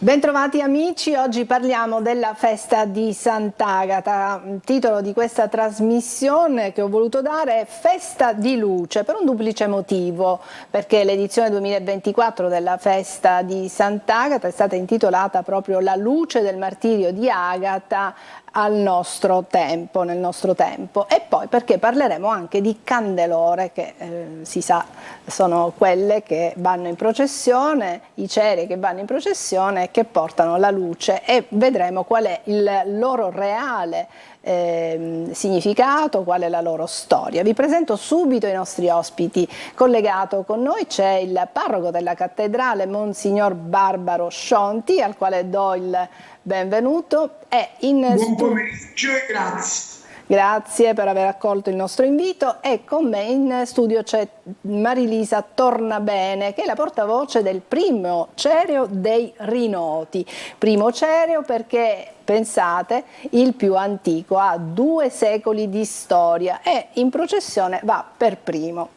Bentrovati amici, oggi parliamo della festa di Sant'Agata. Il titolo di questa trasmissione che ho voluto dare è Festa di Luce, per un duplice motivo, perché l'edizione 2024 della festa di Sant'Agata è stata intitolata proprio La luce del martirio di Agata nel nostro tempo, e poi perché parleremo anche di candelore che si sa sono quelle che vanno in processione, i ceri che vanno in processione e che portano la luce, e vedremo qual è il loro reale significato, qual è la loro storia. Vi presento subito i nostri ospiti. Collegato con noi c'è il parroco della cattedrale, Monsignor Barbaro Scionti, al quale do il benvenuto. Buon pomeriggio e grazie. Grazie per aver accolto il nostro invito, e con me in studio c'è Marilisa Tornabene, che è la portavoce del primo cerio dei Rinoti. Primo cerio perché, pensate, il più antico, ha 2 secoli di storia e in processione va per primo.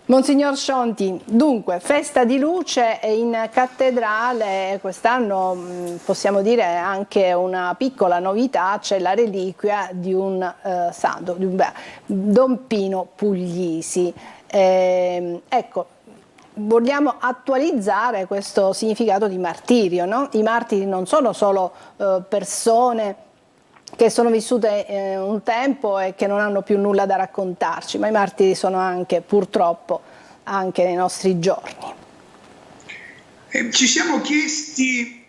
Monsignor Scionti, dunque, festa di luce in cattedrale, quest'anno possiamo dire anche una piccola novità, c'è la reliquia di un santo, Don Pino Puglisi. Ecco, vogliamo attualizzare questo significato di martirio, no? I martiri non sono solo persone che sono vissute un tempo e che non hanno più nulla da raccontarci, ma i martiri sono anche, purtroppo, anche nei nostri giorni. Ci siamo chiesti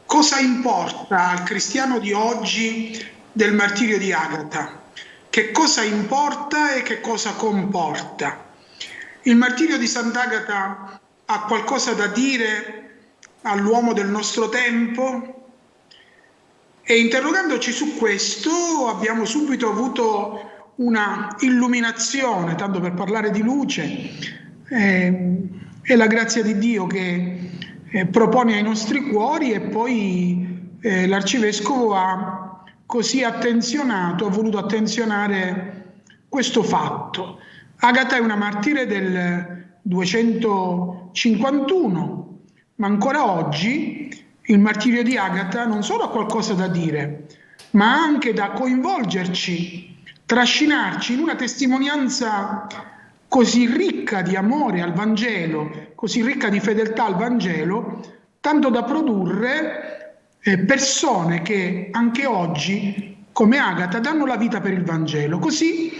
cosa importa al cristiano di oggi del martirio di Agata, che cosa importa e che cosa comporta. Il martirio di Sant'Agata ha qualcosa da dire all'uomo del nostro tempo? E interrogandoci su questo abbiamo subito avuto una illuminazione, tanto per parlare di luce, è la grazia di Dio che propone ai nostri cuori, e poi l'Arcivescovo ha così attenzionato, ha voluto attenzionare questo fatto. Agata è una martire del 251, ma ancora oggi il martirio di Agata non solo ha qualcosa da dire, ma anche da coinvolgerci, trascinarci in una testimonianza così ricca di amore al Vangelo, così ricca di fedeltà al Vangelo, tanto da produrre persone che anche oggi, come Agata, danno la vita per il Vangelo. Così,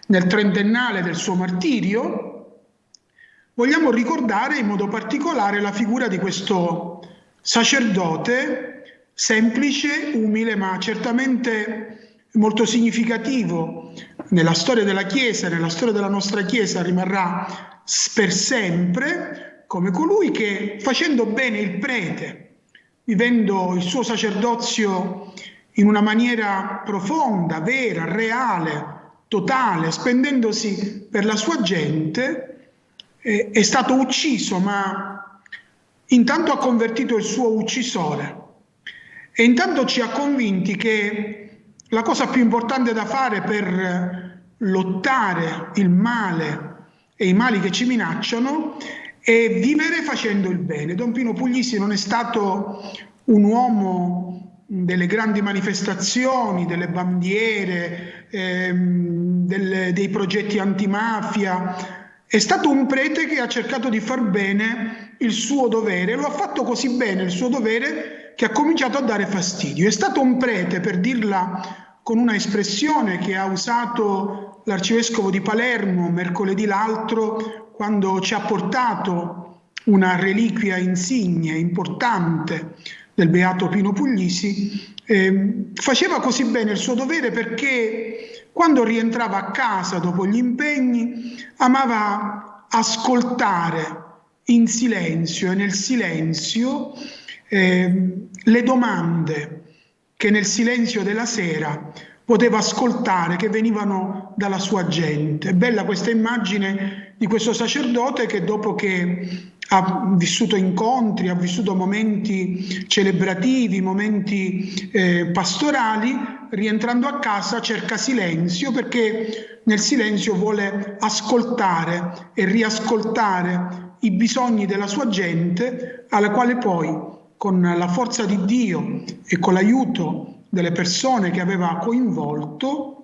nel trentennale del suo martirio, vogliamo ricordare in modo particolare la figura di questo sacerdote semplice, umile, ma certamente molto significativo nella storia della Chiesa, nella storia della nostra Chiesa. Rimarrà per sempre come colui che, facendo bene il prete, vivendo il suo sacerdozio in una maniera profonda, vera, reale, totale, spendendosi per la sua gente, è stato ucciso, ma intanto ha convertito il suo uccisore, e intanto ci ha convinti che la cosa più importante da fare per lottare il male e i mali che ci minacciano è vivere facendo il bene. Don Pino Puglisi non è stato un uomo delle grandi manifestazioni, delle bandiere, dei progetti antimafia. È stato un prete che ha cercato di far bene il suo dovere, lo ha fatto così bene il suo dovere che ha cominciato a dare fastidio. È stato un prete, per dirla con una espressione che ha usato l'Arcivescovo di Palermo mercoledì l'altro, quando ci ha portato una reliquia insigne, importante, del Beato Pino Puglisi. Faceva così bene il suo dovere perché quando rientrava a casa dopo gli impegni amava ascoltare in silenzio e nel silenzio le domande che nel silenzio della sera poteva ascoltare, che venivano dalla sua gente. È bella questa immagine di questo sacerdote che, dopo che ha vissuto incontri, ha vissuto momenti celebrativi, momenti pastorali, rientrando a casa cerca silenzio, perché nel silenzio vuole ascoltare e riascoltare i bisogni della sua gente, alla quale poi con la forza di Dio e con l'aiuto delle persone che aveva coinvolto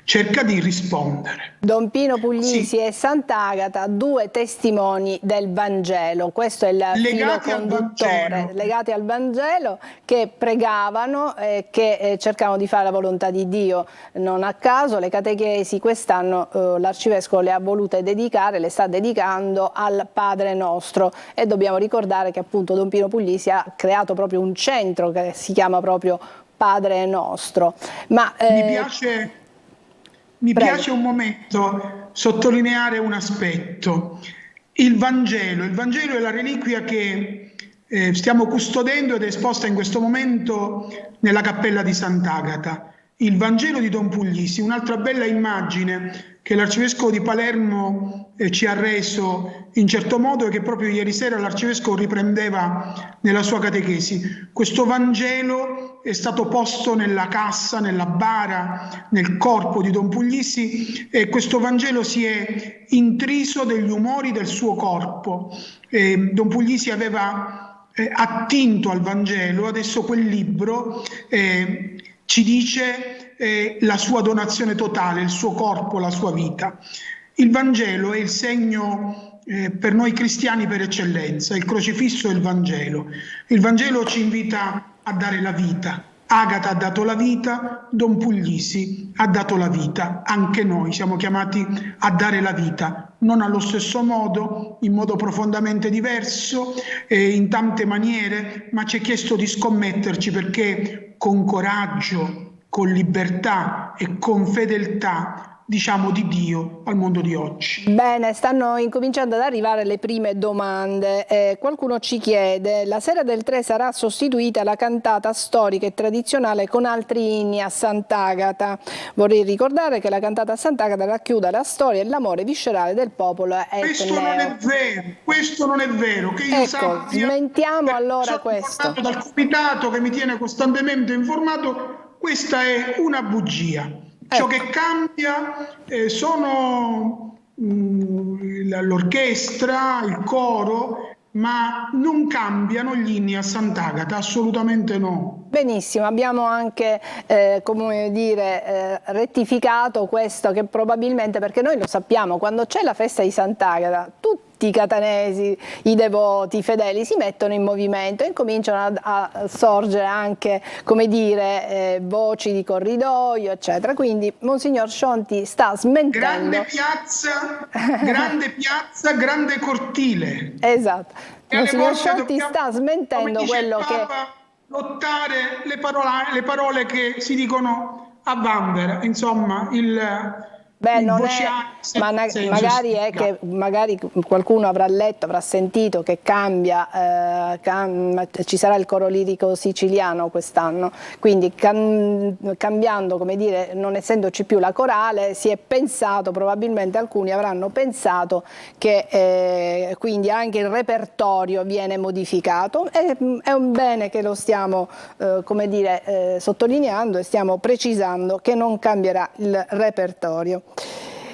cerca di rispondere. Don Pino Puglisi Sì. e Sant'Agata, due testimoni del Vangelo, questo è il filo conduttore, legati al Vangelo, che pregavano e che cercavano di fare la volontà di Dio. Non a caso le catechesi quest'anno l'Arcivescovo le ha volute dedicare, le sta dedicando al Padre Nostro, e dobbiamo ricordare che appunto Don Pino Puglisi ha creato proprio un centro che si chiama proprio Padre Nostro. Ma mi piace un momento sottolineare un aspetto. Il Vangelo è la reliquia che stiamo custodendo ed è esposta in questo momento nella cappella di Sant'Agata. Il Vangelo di Don Puglisi, un'altra bella immagine che l'Arcivescovo di Palermo ci ha reso in certo modo, e che proprio ieri sera l'Arcivescovo riprendeva nella sua catechesi. Questo Vangelo è stato posto nella cassa, nella bara, nel corpo di Don Puglisi, e questo Vangelo si è intriso degli umori del suo corpo. Don Puglisi aveva attinto al Vangelo, adesso quel libro ci dice la sua donazione totale, il suo corpo, la sua vita. Il Vangelo è il segno per noi cristiani per eccellenza, il crocifisso è il Vangelo. Il Vangelo ci invita a dare la vita. Agata ha dato la vita, Don Puglisi ha dato la vita. Anche noi siamo chiamati a dare la vita, non allo stesso modo, in modo profondamente diverso, in tante maniere, ma ci è chiesto di scommetterci, perché con coraggio, con libertà e con fedeltà diciamo di Dio al mondo di oggi. Bene, stanno incominciando ad arrivare le prime domande. Qualcuno ci chiede: la sera del 3 sarà sostituita la cantata storica e tradizionale con altri inni a Sant'Agata? Vorrei ricordare che la cantata a Sant'Agata racchiude la storia e l'amore viscerale del popolo etneo. Questo non è vero, che io ecco, sappia. Smentiamo allora questo. Sono dal comitato che mi tiene costantemente informato, questa è una bugia. Ciò che cambia sono l'orchestra, il coro, ma non cambiano gli inni a Sant'Agata, assolutamente no. Benissimo, abbiamo anche come dire, rettificato questo, che probabilmente, perché noi lo sappiamo, quando c'è la festa di Sant'Agata tutti i catanesi, i devoti, i fedeli si mettono in movimento e incominciano a sorgere anche, come dire, voci di corridoio, eccetera. Quindi Monsignor Scionti sta smentendo. Grande piazza, grande cortile. Esatto. Monsignor Scionti sta smentendo quello che... lottare le parole che si dicono a vanvera, insomma, non è, magari è che magari qualcuno avrà letto, avrà sentito che ci sarà il coro lirico siciliano quest'anno, quindi cambiando, come dire, non essendoci più la corale, si è pensato, probabilmente alcuni avranno pensato che quindi anche il repertorio viene modificato. È un bene che lo stiamo come dire, sottolineando e stiamo precisando che non cambierà il repertorio.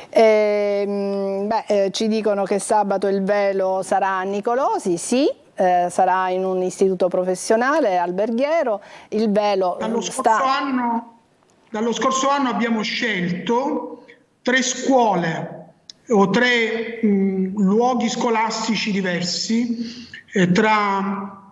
Ci dicono che sabato il velo sarà a Nicolosi, sì, sarà in un istituto professionale alberghiero. Il velo dallo scorso anno abbiamo scelto 3 scuole o 3 luoghi scolastici diversi tra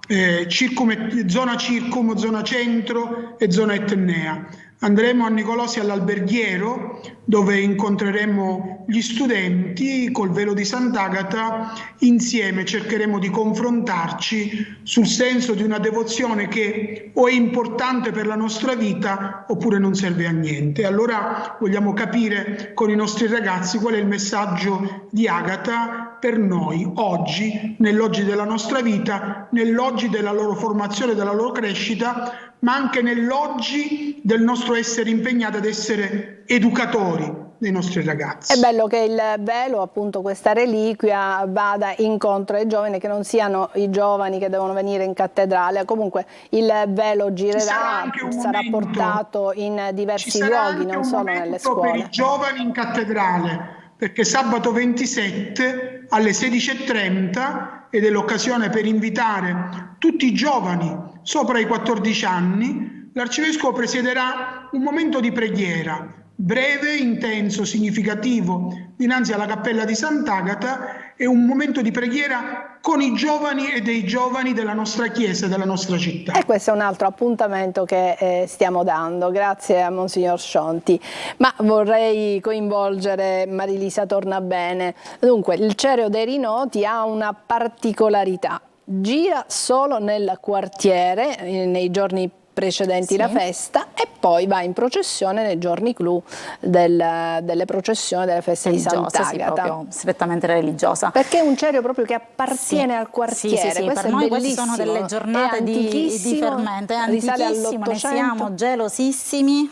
zona Circum, zona Centro e zona Etnea. Andremo a Nicolosi all'alberghiero, dove incontreremo gli studenti col velo di Sant'Agata. Insieme cercheremo di confrontarci sul senso di una devozione che o è importante per la nostra vita oppure non serve a niente. Allora vogliamo capire con i nostri ragazzi qual è il messaggio di Agata per noi oggi, nell'oggi della nostra vita, nell'oggi della loro formazione, della loro crescita, ma anche nell'oggi del nostro essere impegnati ad essere educatori dei nostri ragazzi. È bello che il velo, appunto questa reliquia, vada incontro ai giovani, che non siano i giovani che devono venire in cattedrale. Comunque il velo girerà, sarà portato in diversi luoghi, non solo nelle scuole. Per i giovani in cattedrale, perché sabato 27 alle 16:30 ed è l'occasione per invitare tutti i giovani sopra i 14 anni. L'Arcivescovo presiederà un momento di preghiera, breve, intenso, significativo, dinanzi alla Cappella di Sant'Agata, e un momento di preghiera con i giovani e dei giovani della nostra Chiesa e della nostra città. E questo è un altro appuntamento che stiamo dando, grazie a Monsignor Scionti. Ma vorrei coinvolgere Marilisa Tornabene. Dunque, il Cerio dei Rinoti ha una particolarità: gira solo nel quartiere nei giorni precedenti la festa e poi va in processione nei giorni clou delle processioni delle feste di Sant'Agata. Sì, proprio strettamente religiosa. Perché è un cerio proprio che appartiene al quartiere. Sì, per noi queste sono delle giornate di fermento, è antichissimo, ne siamo gelosissimi,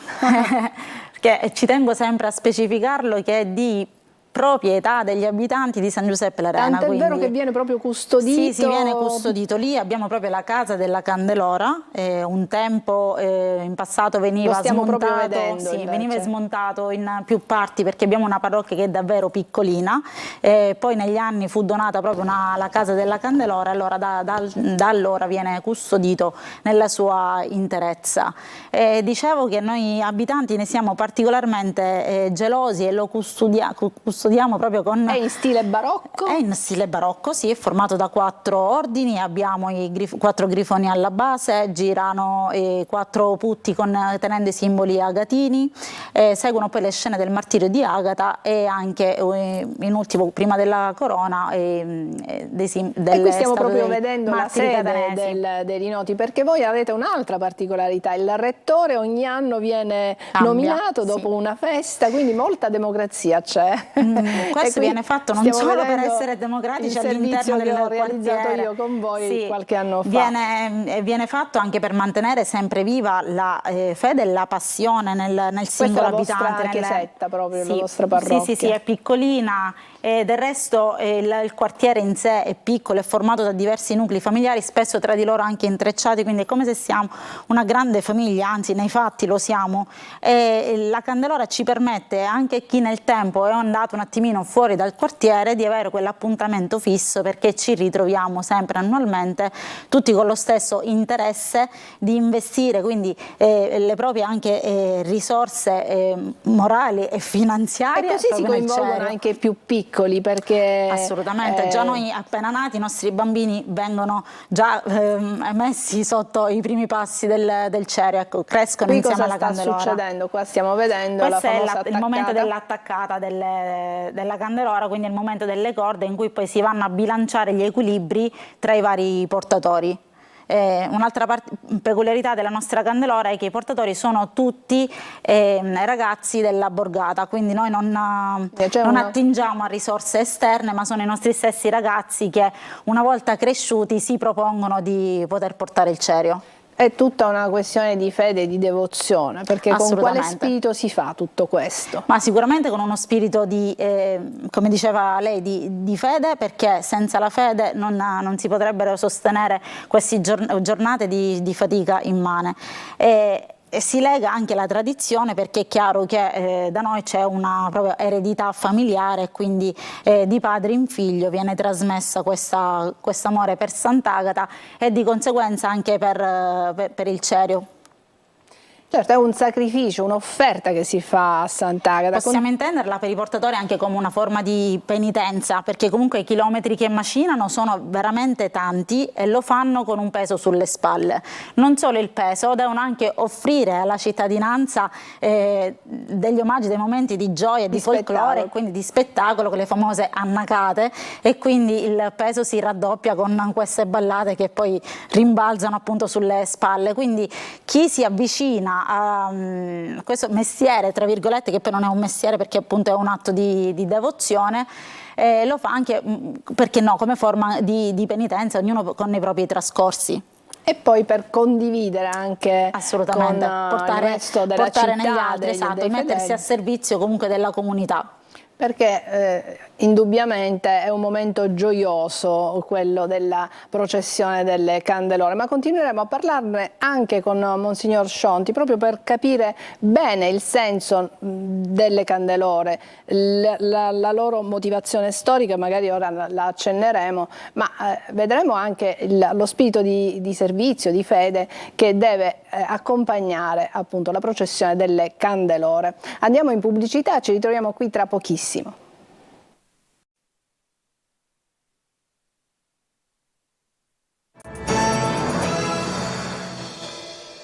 che ci tengo sempre a specificarlo, che è di proprietà degli abitanti di San Giuseppe l'Arena. Tanto è vero che viene proprio custodito. Sì, viene custodito lì. Abbiamo proprio la casa della Candelora. Un tempo in passato veniva smontato in più parti, perché abbiamo una parrocchia che è davvero piccolina. Poi negli anni fu donata proprio la casa della Candelora, e allora da allora viene custodito nella sua interezza. Dicevo che noi abitanti ne siamo particolarmente gelosi e lo custodiamo proprio con... È in stile barocco? È in stile barocco, sì, è formato da 4 ordini, abbiamo i 4 grifoni alla base, girano 4 putti tenendo i simboli agatini, seguono poi le scene del martirio di Agata e anche in ultimo, prima della corona, e qui stiamo proprio vedendo la sede dei Rinoti, perché voi avete un'altra particolarità: il rettore ogni anno viene nominato dopo una festa, quindi molta democrazia c'è. Questo viene fatto non solo per essere democratici all'interno del quartiere. Ho realizzato io con voi qualche anno fa. Viene fatto anche per mantenere sempre viva la fede e la passione nel singolo abitante. Questa è la vostra chiesetta, proprio la vostra parrocchia. Sì, è piccolina. Del resto il quartiere in sé è piccolo, è formato da diversi nuclei familiari, spesso tra di loro anche intrecciati, quindi è come se siamo una grande famiglia, anzi nei fatti lo siamo. La Candelora ci permette, anche chi nel tempo è andato un attimino fuori dal quartiere, di avere quell'appuntamento fisso, perché ci ritroviamo sempre annualmente tutti con lo stesso interesse di investire quindi le proprie anche risorse morali e finanziarie. E così si coinvolgono anche i più piccoli, perché assolutamente, già noi appena nati i nostri bambini vengono già messi sotto i primi passi del Cerio, ecco, crescono qui insieme alla Candelora. Cosa sta succedendo? Qua stiamo vedendo questo la famosa è il momento dell'attaccata della Candelora, quindi è il momento delle corde in cui poi si vanno a bilanciare gli equilibri tra i vari portatori. Un'altra peculiarità della nostra Candelora è che i portatori sono tutti ragazzi della borgata, quindi noi non attingiamo a risorse esterne, ma sono i nostri stessi ragazzi che una volta cresciuti si propongono di poter portare il Cerio. È tutta una questione di fede e di devozione, perché con quale spirito si fa tutto questo? Ma sicuramente con uno spirito di, come diceva lei, di fede, perché senza la fede non si potrebbero sostenere queste giornate di fatica immane. E si lega anche alla tradizione, perché è chiaro che da noi c'è una propria eredità familiare, quindi di padre in figlio viene trasmessa questo amore per Sant'Agata e di conseguenza anche per il Cerio. Certo, è un sacrificio, un'offerta che si fa a Sant'Agata. Possiamo intenderla per i portatori anche come una forma di penitenza, perché comunque i chilometri che macinano sono veramente tanti e lo fanno con un peso sulle spalle. Non solo il peso, devono anche offrire alla cittadinanza degli omaggi, dei momenti di gioia, di folklore e quindi di spettacolo, con le famose annacate, e quindi il peso si raddoppia con queste ballate che poi rimbalzano appunto sulle spalle. Quindi chi si avvicina a questo mestiere, tra virgolette, che poi non è un mestiere perché appunto è un atto di devozione, lo fa anche, perché no, come forma di penitenza, ognuno con i propri trascorsi. E poi per condividere anche assolutamente, con il resto della città, negli altri, esatto, mettersi a servizio comunque della comunità. Perché indubbiamente è un momento gioioso quello della processione delle candelore, ma continueremo a parlarne anche con Monsignor Scionti proprio per capire bene il senso delle candelore, la loro motivazione storica, magari ora la accenneremo, ma vedremo anche lo spirito di servizio, di fede che deve accompagnare appunto la processione delle candelore. Andiamo in pubblicità, ci ritroviamo qui tra pochissimo.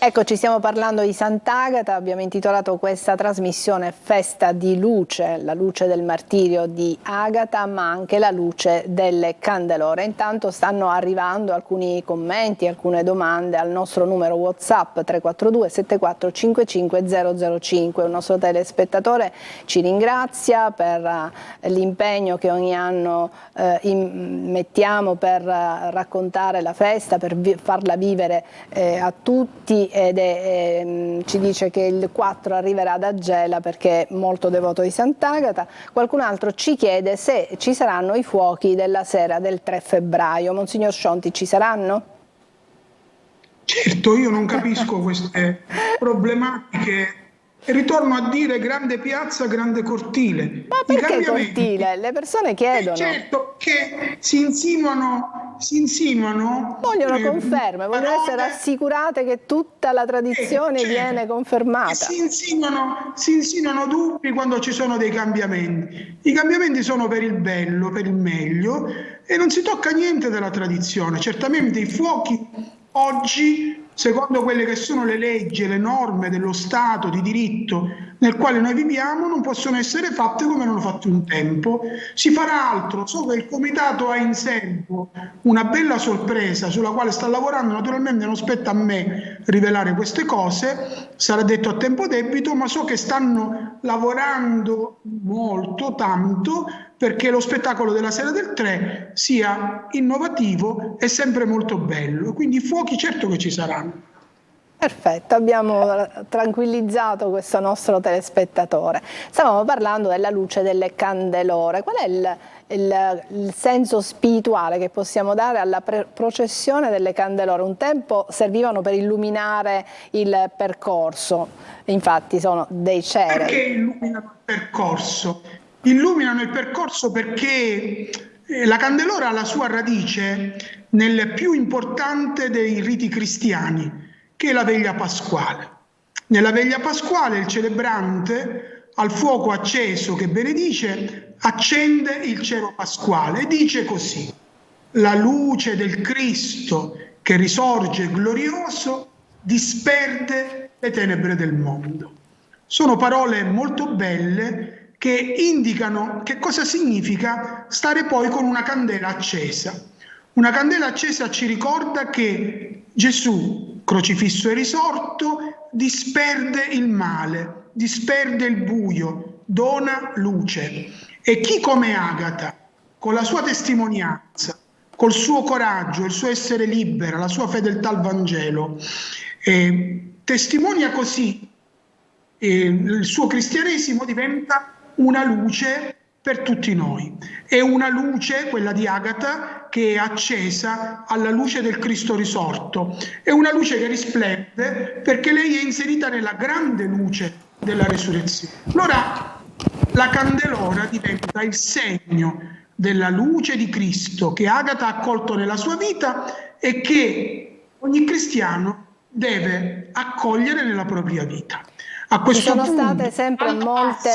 Eccoci, stiamo parlando di Sant'Agata, abbiamo intitolato questa trasmissione Festa di luce, la luce del martirio di Agata, ma anche la luce delle candelore. Intanto stanno arrivando alcuni commenti, alcune domande al nostro numero WhatsApp 342 74 55 005. Un nostro telespettatore ci ringrazia per l'impegno che ogni anno mettiamo per raccontare la festa, per farla vivere a tutti, ed ci dice che il 4 arriverà da Gela perché è molto devoto di Sant'Agata. Qualcun altro ci chiede se ci saranno i fuochi della sera del 3 febbraio. Monsignor Scionti, ci saranno? Certo, io non capisco queste problematiche. Ritorno a dire grande piazza, grande cortile. Ma perché cortile? Le persone chiedono. Certo, che si insinuano. Vogliono conferme, vogliono essere rassicurate che tutta la tradizione viene confermata. Si insinuano dubbi quando ci sono dei cambiamenti. I cambiamenti sono per il bello, per il meglio, e non si tocca niente della tradizione. Certamente i fuochi oggi, secondo quelle che sono le leggi e le norme dello Stato di diritto nel quale noi viviamo, non possono essere fatte come erano fatte un tempo. Si farà altro. So che il Comitato ha in serbo una bella sorpresa sulla quale sta lavorando. Naturalmente non spetta a me rivelare queste cose, sarà detto a tempo debito, ma so che stanno lavorando molto, tanto, perché lo spettacolo della sera del 3 sia innovativo e sempre molto bello. Quindi i fuochi certo che ci saranno. Perfetto, abbiamo tranquillizzato questo nostro telespettatore. Stavamo parlando della luce delle candelore. Qual è il senso spirituale che possiamo dare alla processione delle candelore? Un tempo servivano per illuminare il percorso, infatti sono dei cerei. Perché illuminano il percorso? Illuminano il percorso perché la candelora ha la sua radice nel più importante dei riti cristiani, che è la veglia pasquale. Nella veglia pasquale il celebrante, al fuoco acceso che benedice, accende il cero pasquale e dice così: la luce del Cristo che risorge glorioso disperde le tenebre del mondo. Sono parole molto belle che indicano che cosa significa stare poi con una candela accesa. Una candela accesa ci ricorda che Gesù, crocifisso e risorto, disperde il male, disperde il buio, dona luce. E chi come Agata, con la sua testimonianza, col suo coraggio, il suo essere libera, la sua fedeltà al Vangelo, testimonia così il suo cristianesimo, diventa una luce per tutti noi. È una luce, quella di Agata, che è accesa alla luce del Cristo risorto. È una luce che risplende perché lei è inserita nella grande luce della resurrezione. Allora la candelora diventa il segno della luce di Cristo che Agata ha accolto nella sua vita e che ogni cristiano deve accogliere nella propria vita. A questo punto, state sempre molte...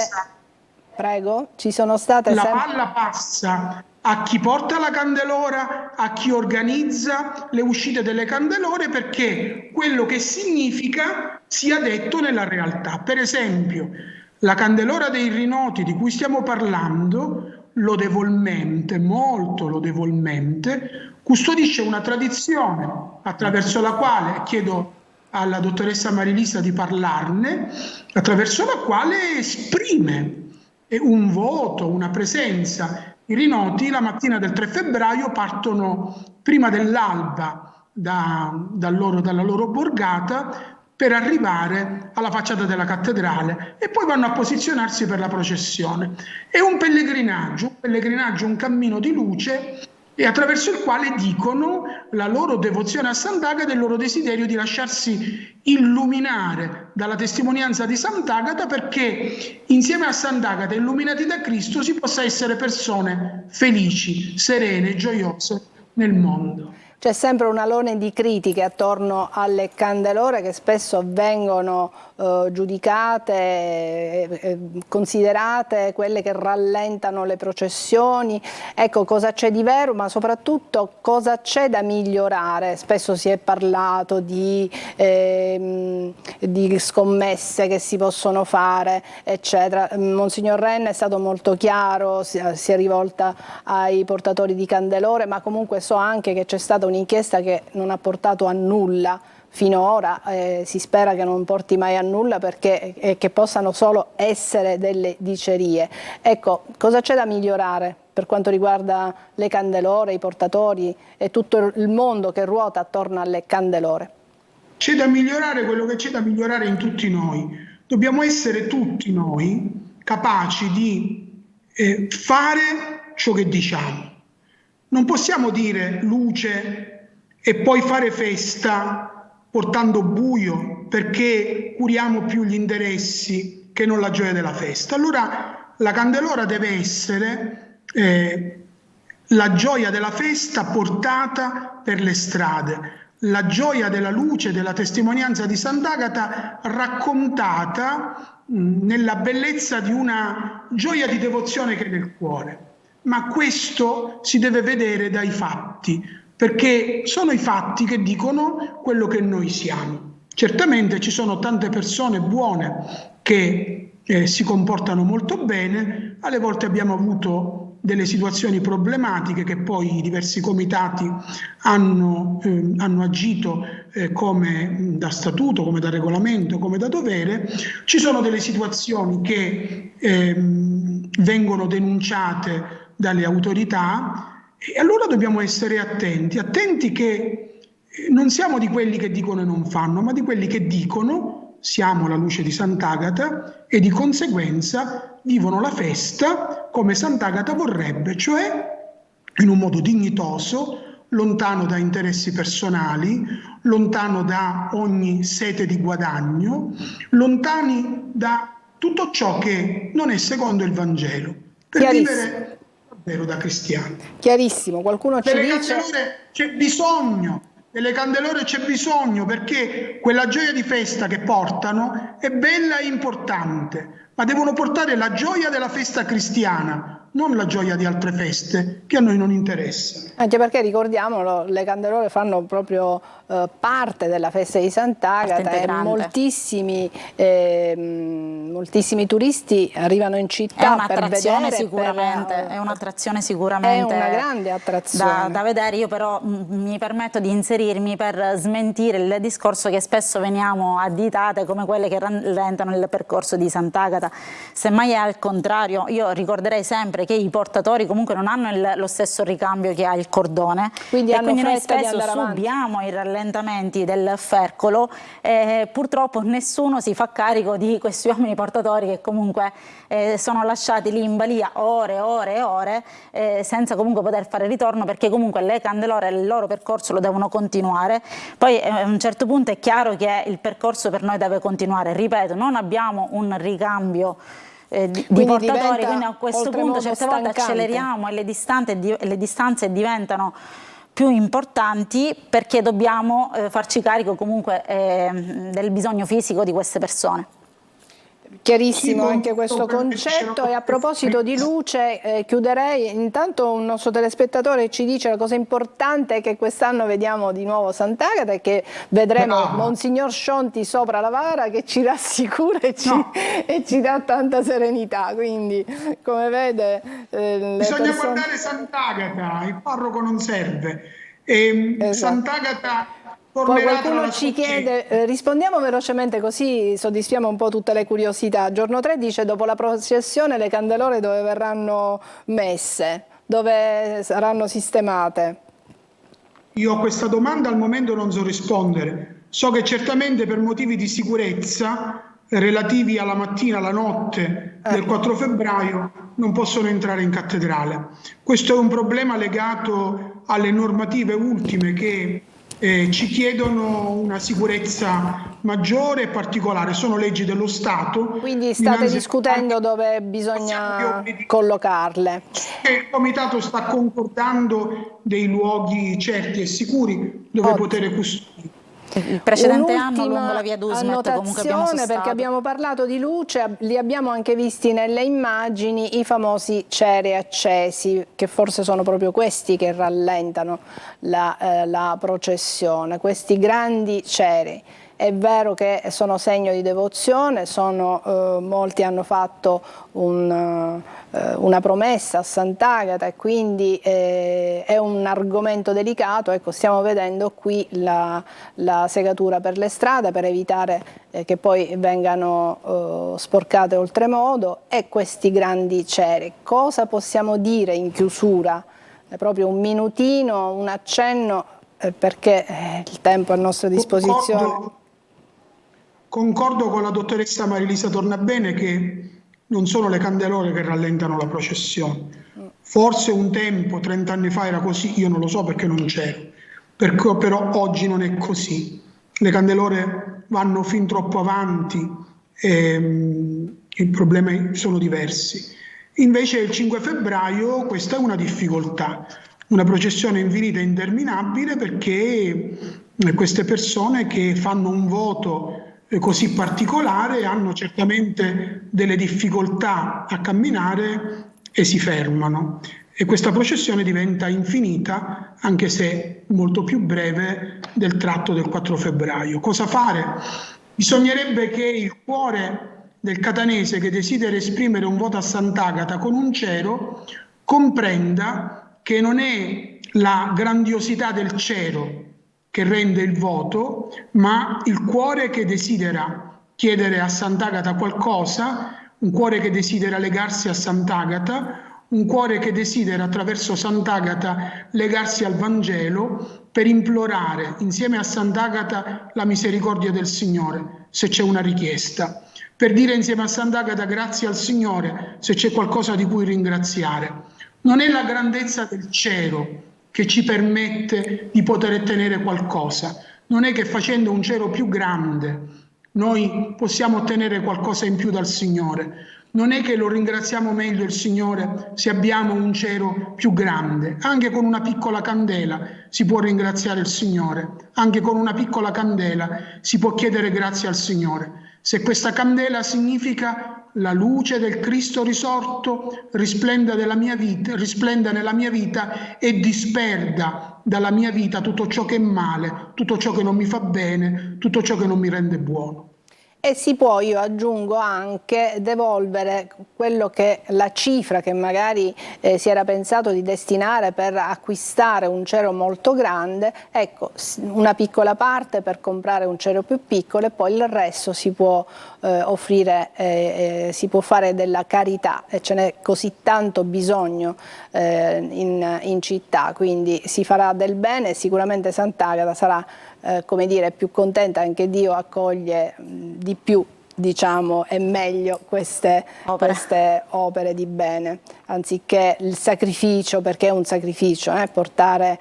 Prego, ci sono state la palla passa a chi porta la candelora, a chi organizza le uscite delle candelore, perché quello che significa sia detto nella realtà. Per esempio, la candelora dei Rinoti di cui stiamo parlando, lodevolmente, molto lodevolmente, custodisce una tradizione attraverso la quale, chiedo alla dottoressa Marilisa di parlarne, attraverso la quale esprime un voto, una presenza. I Rinoti la mattina del 3 febbraio partono prima dell'alba dalla loro borgata, per arrivare alla facciata della cattedrale e poi vanno a posizionarsi per la processione. È un pellegrinaggio, un cammino di luce, e attraverso il quale dicono la loro devozione a Sant'Agata e il loro desiderio di lasciarsi illuminare dalla testimonianza di Sant'Agata, perché insieme a Sant'Agata, illuminati da Cristo, si possa essere persone felici, serene, gioiose nel mondo. C'è sempre un alone di critiche attorno alle candelore che spesso vengono giudicate, considerate quelle che rallentano le processioni. Ecco, cosa c'è di vero, ma soprattutto cosa c'è da migliorare? Spesso si è parlato di scommesse che si possono fare, eccetera. Monsignor Renna è stato molto chiaro, si è rivolta ai portatori di candelore, ma comunque so anche che c'è stata un'inchiesta che non ha portato a nulla finora, si spera che non porti mai a nulla, perché che possano solo essere delle dicerie. Ecco, cosa c'è da migliorare per quanto riguarda le candelore, i portatori e tutto il mondo che ruota attorno alle candelore? C'è da migliorare quello che c'è da migliorare in tutti noi. Dobbiamo essere tutti noi capaci di fare ciò che diciamo. Non possiamo dire luce e poi fare festa portando buio, perché curiamo più gli interessi che non la gioia della festa. Allora la candelora deve essere la gioia della festa portata per le strade, la gioia della luce, della testimonianza di Sant'Agata raccontata nella bellezza di una gioia di devozione che è nel cuore. Ma questo si deve vedere dai fatti, perché sono i fatti che dicono quello che noi siamo. Certamente ci sono tante persone buone che si comportano molto bene, alle volte abbiamo avuto delle situazioni problematiche che poi i diversi comitati hanno agito come da statuto, come da regolamento, come da dovere. Ci sono delle situazioni che vengono denunciate dalle autorità, e allora dobbiamo essere attenti che non siamo di quelli che dicono e non fanno, ma di quelli che dicono siamo la luce di Sant'Agata e di conseguenza vivono la festa come Sant'Agata vorrebbe, cioè in un modo dignitoso, lontano da interessi personali, lontano da ogni sete di guadagno, lontani da tutto ciò che non è secondo il Vangelo, per vivere davvero da cristiani. Chiarissimo, qualcuno ci dice... C'è bisogno, delle candelore c'è bisogno, perché quella gioia di festa che portano è bella e importante, ma devono portare la gioia della festa cristiana, non la gioia di altre feste che a noi non interessano. Anche perché, ricordiamolo, le candelore fanno proprio parte della festa di Sant'Agata e moltissimi turisti arrivano in città per vedere. Sicuramente, è un'attrazione sicuramente. È una grande attrazione. Da vedere. Io però mi permetto di inserirmi per smentire il discorso che spesso veniamo additate come quelle che rallentano il percorso di Sant'Agata. Semmai è al contrario. Io ricorderei sempre che i portatori comunque non hanno lo stesso ricambio che ha il cordone, quindi noi spesso subiamo i rallentamenti del fercolo e purtroppo nessuno si fa carico di questi uomini portatori che comunque sono lasciati lì in balia ore e ore senza comunque poter fare ritorno, perché comunque le candelore il loro percorso lo devono continuare. Poi a un certo punto è chiaro che il percorso per noi deve continuare, ripeto, non abbiamo un ricambio di portatori, quindi a questo punto certe volte acceleriamo e le distanze diventano più importanti, perché dobbiamo farci carico comunque del bisogno fisico di queste persone. Chiarissimo anche questo concetto. E a proposito di luce, chiuderei. Intanto un nostro telespettatore ci dice: la cosa importante è che quest'anno vediamo di nuovo Sant'Agata e che vedremo Monsignor Scionti sopra la vara, che ci rassicura e ci dà tanta serenità. Quindi, come vede, bisogna guardare Sant'Agata, il parroco non serve. Sant'Agata. Poi qualcuno ci chiede, rispondiamo velocemente così soddisfiamo un po' tutte le curiosità. Giorno 3 dice: dopo la processione le candelore dove verranno messe, dove saranno sistemate? Io a questa domanda al momento non so rispondere. So che certamente per motivi di sicurezza relativi alla mattina, alla notte del 4 febbraio non possono entrare in cattedrale. Questo è un problema legato alle normative ultime che ci chiedono una sicurezza maggiore e particolare, sono leggi dello Stato. Quindi state discutendo dove bisogna collocarle. Il Comitato sta concordando dei luoghi certi e sicuri dove poter custodire. Il precedente anno lungo la via Dusmet comunque abbiamo perché abbiamo parlato di luce, li abbiamo anche visti nelle immagini, i famosi ceri accesi, che forse sono proprio questi che rallentano la processione, questi grandi ceri. È vero che sono segno di devozione, molti hanno fatto una promessa a Sant'Agata e quindi è un argomento delicato. Ecco, stiamo vedendo qui la segatura per le strade per evitare che poi vengano sporcate oltremodo, e questi grandi ceri. Cosa possiamo dire in chiusura? Proprio un minutino, un accenno, perché il tempo a nostra disposizione. Concordo con la dottoressa Marilisa Tornabene che non sono le candelore che rallentano la processione. Forse un tempo, 30 anni fa era così, io non lo so perché non c'ero, però oggi non è così. Le candelore vanno fin troppo avanti e i problemi sono diversi. Invece il 5 febbraio questa è una difficoltà, una processione infinita e interminabile, perché queste persone che fanno un voto così particolare hanno certamente delle difficoltà a camminare e si fermano, e questa processione diventa infinita, anche se molto più breve del tratto del 4 febbraio. Cosa fare? Bisognerebbe che il cuore del catanese che desidera esprimere un voto a Sant'Agata con un cero comprenda che non è la grandiosità del cero che rende il voto, ma il cuore che desidera chiedere a Sant'Agata qualcosa, un cuore che desidera legarsi a Sant'Agata, un cuore che desidera attraverso Sant'Agata legarsi al Vangelo per implorare insieme a Sant'Agata la misericordia del Signore, se c'è una richiesta, per dire insieme a Sant'Agata grazie al Signore se c'è qualcosa di cui ringraziare. Non è la grandezza del cero che ci permette di poter ottenere qualcosa. Non è che facendo un cero più grande noi possiamo ottenere qualcosa in più dal Signore. Non è che lo ringraziamo meglio il Signore se abbiamo un cero più grande. Anche con una piccola candela si può ringraziare il Signore. Anche con una piccola candela si può chiedere grazie al Signore. Se questa candela significa la luce del Cristo risorto risplenda nella mia vita e disperda dalla mia vita tutto ciò che è male, tutto ciò che non mi fa bene, tutto ciò che non mi rende buono. E si può, io aggiungo anche, devolvere quello che la cifra che magari si era pensato di destinare per acquistare un cero molto grande, ecco, una piccola parte per comprare un cero più piccolo, e poi il resto si può offrire, si può fare della carità, e ce n'è così tanto bisogno in città, quindi si farà del bene, e sicuramente Sant'Agata sarà come dire, più contenta, anche Dio accoglie di più, diciamo, e meglio queste opere di bene, anziché il sacrificio, perché è un sacrificio portare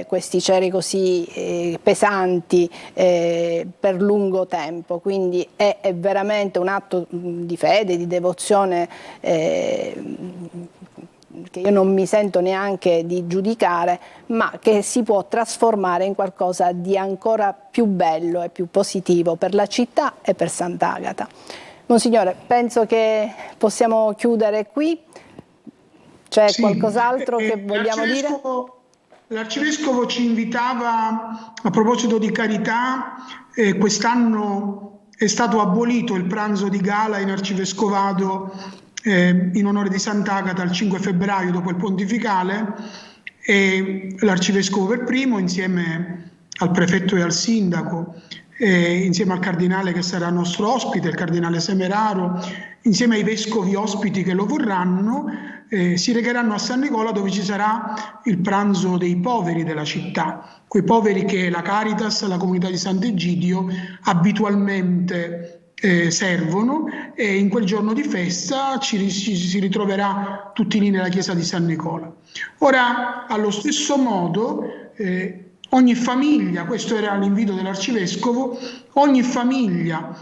questi ceri così pesanti per lungo tempo, quindi è veramente un atto di fede, di devozione che io non mi sento neanche di giudicare, ma che si può trasformare in qualcosa di ancora più bello e più positivo per la città e per Sant'Agata. Monsignore, penso che possiamo chiudere qui. C'è qualcos'altro che vogliamo dire? L'Arcivescovo ci invitava, a proposito di carità, quest'anno è stato abolito il pranzo di gala in Arcivescovado in onore di Sant'Agata il 5 febbraio dopo il pontificale, e l'Arcivescovo per primo, insieme al prefetto e al sindaco, insieme al cardinale che sarà nostro ospite, il cardinale Semeraro, insieme ai vescovi ospiti che lo vorranno, si recheranno a San Nicola, dove ci sarà il pranzo dei poveri della città, quei poveri che la Caritas, la comunità di Sant'Egidio abitualmente servono, e in quel giorno di festa si ritroverà tutti lì nella chiesa di San Nicola. Ora, allo stesso modo, ogni famiglia, questo era l'invito dell'Arcivescovo, ogni famiglia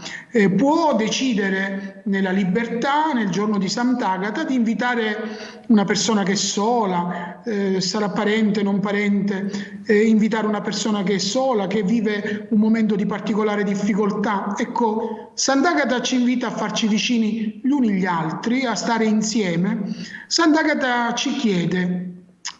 può decidere nella libertà, nel giorno di Sant'Agata, di invitare una persona che è sola, sarà parente, non parente, invitare una persona che è sola, che vive un momento di particolare difficoltà. Ecco, Sant'Agata ci invita a farci vicini gli uni gli altri, a stare insieme. Sant'Agata ci chiede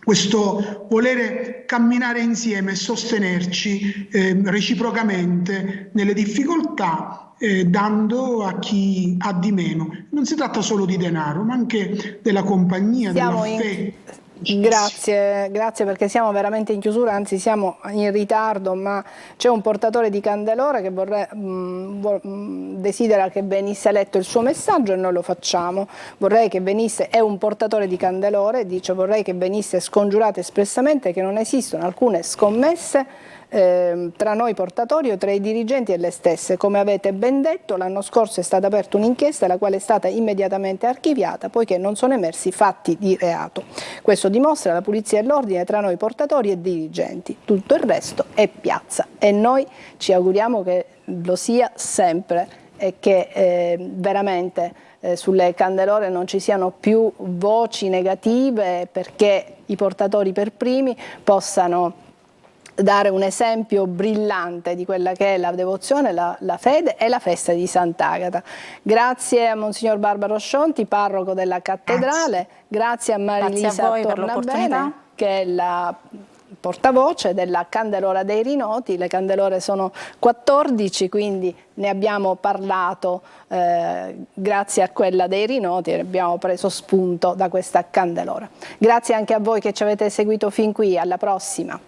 questo volere camminare insieme e sostenerci reciprocamente nelle difficoltà, dando a chi ha di meno. Non si tratta solo di denaro, ma anche della compagnia, dell'affetto. Grazie perché siamo veramente in chiusura, anzi siamo in ritardo, ma c'è un portatore di candelora che desidera che venisse letto il suo messaggio e noi lo facciamo. Vorrei che venisse, è un portatore di candelore, dice: vorrei che venisse scongiurato espressamente che non esistono alcune scommesse tra noi portatori o tra i dirigenti e le stesse. Come avete ben detto, l'anno scorso è stata aperta un'inchiesta la quale è stata immediatamente archiviata poiché non sono emersi fatti di reato. Questo dimostra la pulizia e l'ordine tra noi portatori e dirigenti. Tutto il resto è piazza e noi ci auguriamo che lo sia sempre e che veramente sulle candelore non ci siano più voci negative, perché i portatori per primi possano dare un esempio brillante di quella che è la devozione, la fede e la festa di Sant'Agata. Grazie a Monsignor Barbaro Scionti, parroco della cattedrale, grazie a Marilisa Tornabene, che è la portavoce della Candelora dei Rinoti. Le candelore sono 14, quindi ne abbiamo parlato grazie a quella dei Rinoti e abbiamo preso spunto da questa candelora. Grazie anche a voi che ci avete seguito fin qui, alla prossima.